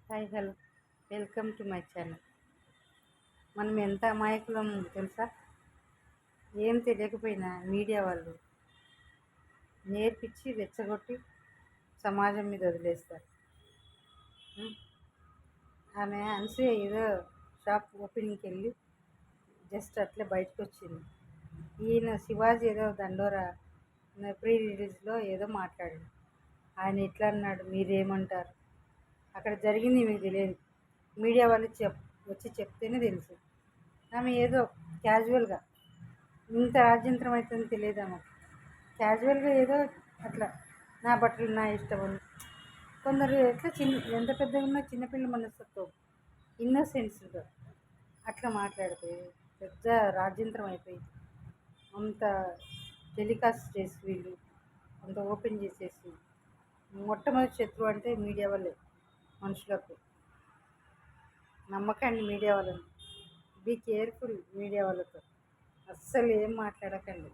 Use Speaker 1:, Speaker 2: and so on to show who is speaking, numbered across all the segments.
Speaker 1: Hi hello welcome to my channel. మనం ఎంత అమాయకులం తెలుసా? ఏం తెలియకపోయినా మీడియా వాళ్ళు నేర్పించి రెచ్చగొట్టి సమాజం మీద వదిలేస్తారు. ఉం? ఆమె అనసూయ ఏదో షాప్ ఓపెనింగ్కి వెళ్ళి జస్ట్ అట్లే బయటకు వచ్చింది. ఈయన శివాజీ ఏదో దండోరా ప్రీ రిలీజ్లో ఏదో మాట్లాడాడు. ఆయన ఎట్లా అన్నాడు, మీరేమంటారు? అక్కడ జరిగింది మీకు తెలియదు, మీడియా వాళ్ళు వచ్చి చెప్తేనే తెలుసు. ఆమె ఏదో క్యాజువల్గా ఇంత రాజ్యంత్రం అవుతుందని తెలియదు. ఆమె క్యాజువల్గా ఏదో అట్లా నా బట్టలు నా ఇష్టం అని. కొందరు ఎట్లా ఎంత పెద్దగా ఉన్నా చిన్నపిల్ల మనస్తత్వం, ఇన్నోసెన్స్గా అట్లా మాట్లాడితే పెద్ద రాజ్యంత్రం అయిపోయింది. అంత టెలికాస్ట్ చేసి వీళ్ళు అంత ఓపెన్ చేసేసి మొట్టమొదటి శత్రువు అంటే మీడియా వాళ్ళే. మనుషులకు నమ్మకండి మీడియా వాళ్ళని. బీ కేర్ఫుల్ మీడియా వాళ్ళతో. అస్సలు ఏం మాట్లాడకండి.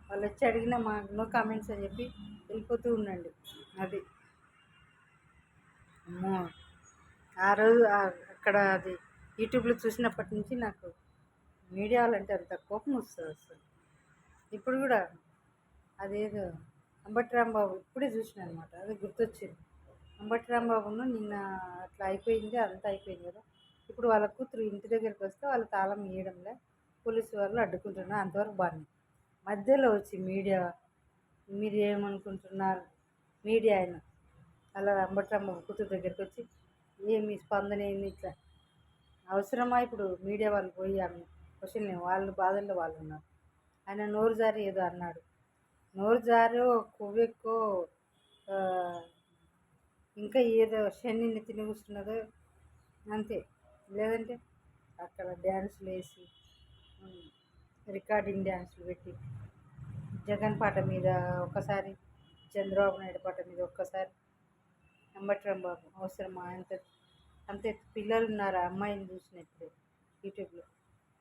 Speaker 1: వాళ్ళు వచ్చి అడిగిన మా నో కామెంట్స్ అని చెప్పి వెళ్ళిపోతూ ఉండండి. అది అమ్మో, ఆ రోజు అక్కడ అది యూట్యూబ్లో చూసినప్పటి నుంచి నాకు మీడియా వాళ్ళంటే అంత కోపం వస్తుంది అసలు. ఇప్పుడు కూడా అదేదో అంబటి రాంబాబు ఇప్పుడే చూసిన అనమాట, అది గుర్తొచ్చింది. అంబటి రాంబాబును నిన్న అట్లా అయిపోయింది, అంతా అయిపోయింది కదా. ఇప్పుడు వాళ్ళ కూతురు ఇంటి దగ్గరికి వస్తే వాళ్ళు తాళం ఇవ్వడంలే, పోలీసు వాళ్ళు అడ్డుకుంటున్నారు. అంతవరకు బాగుంది. మధ్యలో వచ్చి మీడియా, మీరు ఏమనుకుంటున్నారు? మీడియా ఆయన అలా అంబటి రాంబాబు కూతురు దగ్గరికి వచ్చి ఏమి స్పందన ఏంది ఇట్లా అవసరమా? ఇప్పుడు మీడియా వాళ్ళు పోయి ఆమె క్వశ్చన్, వాళ్ళు బాధల్లో వాళ్ళు ఉన్నారు. ఆయన నోరు జారి ఏదో అన్నాడు. నోరు జారో కొవ్వెక్కో ఇంకా ఏదో శనిని తిని కూర్చున్నదో అంతే. లేదంటే అక్కడ డ్యాన్సులు వేసి రికార్డింగ్ డ్యాన్సులు పెట్టి జగన్ పాట మీద ఒక్కసారి, చంద్రబాబు నాయుడు పాట మీద ఒక్కసారి. అంబటి రాంబాబు అవసరమా? అంతే పిల్లలు ఉన్నారు. ఆ అమ్మాయిని చూసినప్పుడు యూట్యూబ్లో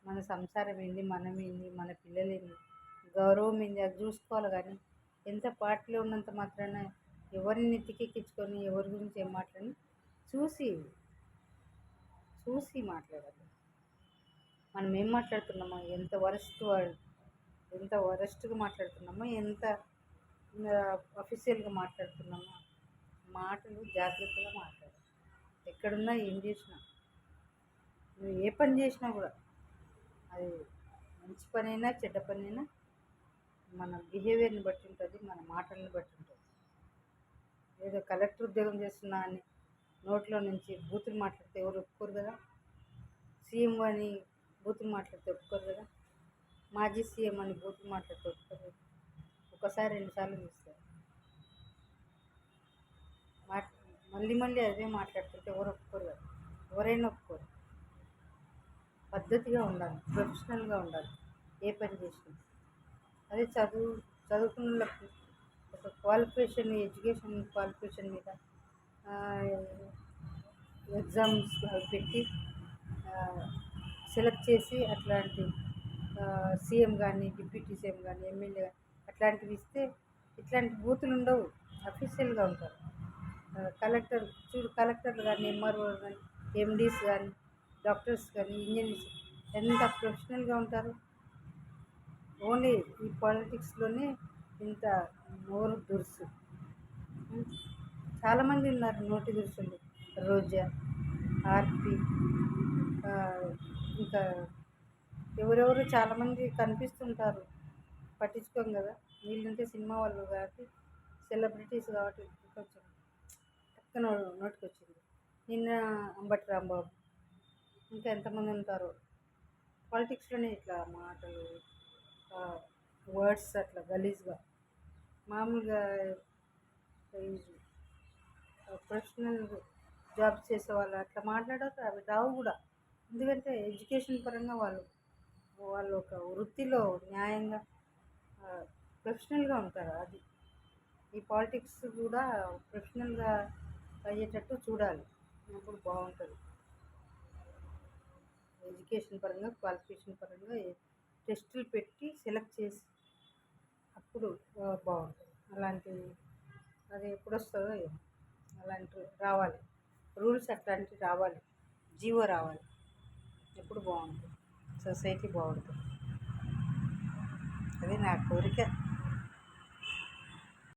Speaker 1: మన సంసారం ఏంది, మనం ఏంది, మన పిల్లలు ఏంది, గౌరవం ఏంది, అది చూసుకోవాలి. కానీ ఎంత పార్టీలో ఉన్నంత మాత్రాన ఎవరిని నెత్తికెక్కించుకొని ఎవరి గురించి ఏం మాట్లాడి చూసి చూసి మాట్లాడాలి. మనం ఏం మాట్లాడుతున్నామో, ఎంత వరస్ట్గా మాట్లాడుతున్నామో, ఎంత అఫీషియల్గా మాట్లాడుతున్నామో, మాటలు జాగ్రత్తగా మాట్లాడాలి. ఎక్కడున్నా ఏం చేసినా, నువ్వు ఏ పని చేసినా కూడా అది మంచి పనైనా చెడ్డ పనైనా మన బిహేవియర్ని బట్టి ఉంటుంది, మన మాటల్ని బట్టి ఉంటుంది. ఏదో కలెక్టర్ ఉద్యోగం చేస్తున్నా అని నోట్లో నుంచి బూతులు మాట్లాడితే ఎవరు ఒప్పుకోరు కదా. సీఎం అని బూతులు మాట్లాడితే ఒప్పుకోరు కదా. మాజీ సీఎం అని బూతులు మాట్లాడితే ఒప్పుకోరు కదా. ఒకసారి రెండుసార్లు చూస్తారు. మళ్ళీ మళ్ళీ అదే మాట్లాడుతుంటే ఎవరు ఒప్పుకోరు కదా. ఎవరైనా ఒప్పుకోరు. పద్ధతిగా ఉండాలి, ప్రొఫెషనల్గా ఉండాలి ఏ పని చేసినా. అదే చదువుకున్న వాళ్ళకి ఒక క్వాలిఫికేషన్, ఎడ్యుకేషన్ క్వాలిఫికేషన్ మీద ఎగ్జామ్స్ పెట్టి సెలెక్ట్ చేసి అట్లాంటి సీఎం కానీ, డిప్యూటీ సీఎం కానీ, ఎమ్మెల్యే అట్లాంటివి ఇస్తే ఇట్లాంటి బూతులు ఉండవు. అఫీషియల్గా ఉంటారు. కలెక్టర్లు కానీ, ఎంఆర్ఓ కానీ, ఎండీస్ కానీ, డాక్టర్స్ కానీ, ఇంజనీర్స్ ఎంత ప్రొఫెషనల్గా ఉంటారు. ఓన్లీ ఈ పాలిటిక్స్లోనే ఇంత నోరు దురుసు. చాలామంది ఉన్నారు నోటి దురుసులు. రోజా, ఆర్పి, ఇంకా ఎవరెవరు చాలామంది కనిపిస్తుంటారు, పట్టించుకోం కదా. వీళ్ళంటే సినిమా వాళ్ళు కాబట్టి, సెలబ్రిటీస్ కాబట్టి కొంచెం పక్కన నోటికి వచ్చింది. నిన్న అంబటి రాంబాబు, ఇంకా ఎంతమంది ఉంటారో పాలిటిక్స్లోనే ఇట్లా మాటలు, వర్డ్స్ అట్లా గలీజ్గా. మామూలుగా ప్రొఫెషనల్ జాబ్స్ చేసే వాళ్ళు అట్లా మాట్లాడారు, అవి రావు కూడా. ఎందుకంటే ఎడ్యుకేషన్ పరంగా వాళ్ళు ఒక వృత్తిలో న్యాయంగా ప్రొఫెషనల్గా ఉంటారు. అది ఈ పాలిటిక్స్ కూడా ప్రొఫెషనల్గా అయ్యేటట్టు చూడాలి, అప్పుడు బాగుంటుంది. ఎడ్యుకేషన్ పరంగా, క్వాలిఫికేషన్ పరంగా టెస్టులు పెట్టి సెలెక్ట్ చేసి అప్పుడు బాగుంటుంది. అది ఎప్పుడు వస్తుందో అలాంటివి రావాలి. రూల్స్ అట్లాంటివి రావాలి, జీవో రావాలి. ఎప్పుడు బాగుంటుంది, సొసైటీ బాగుంటుంది. అది నా కోరిక.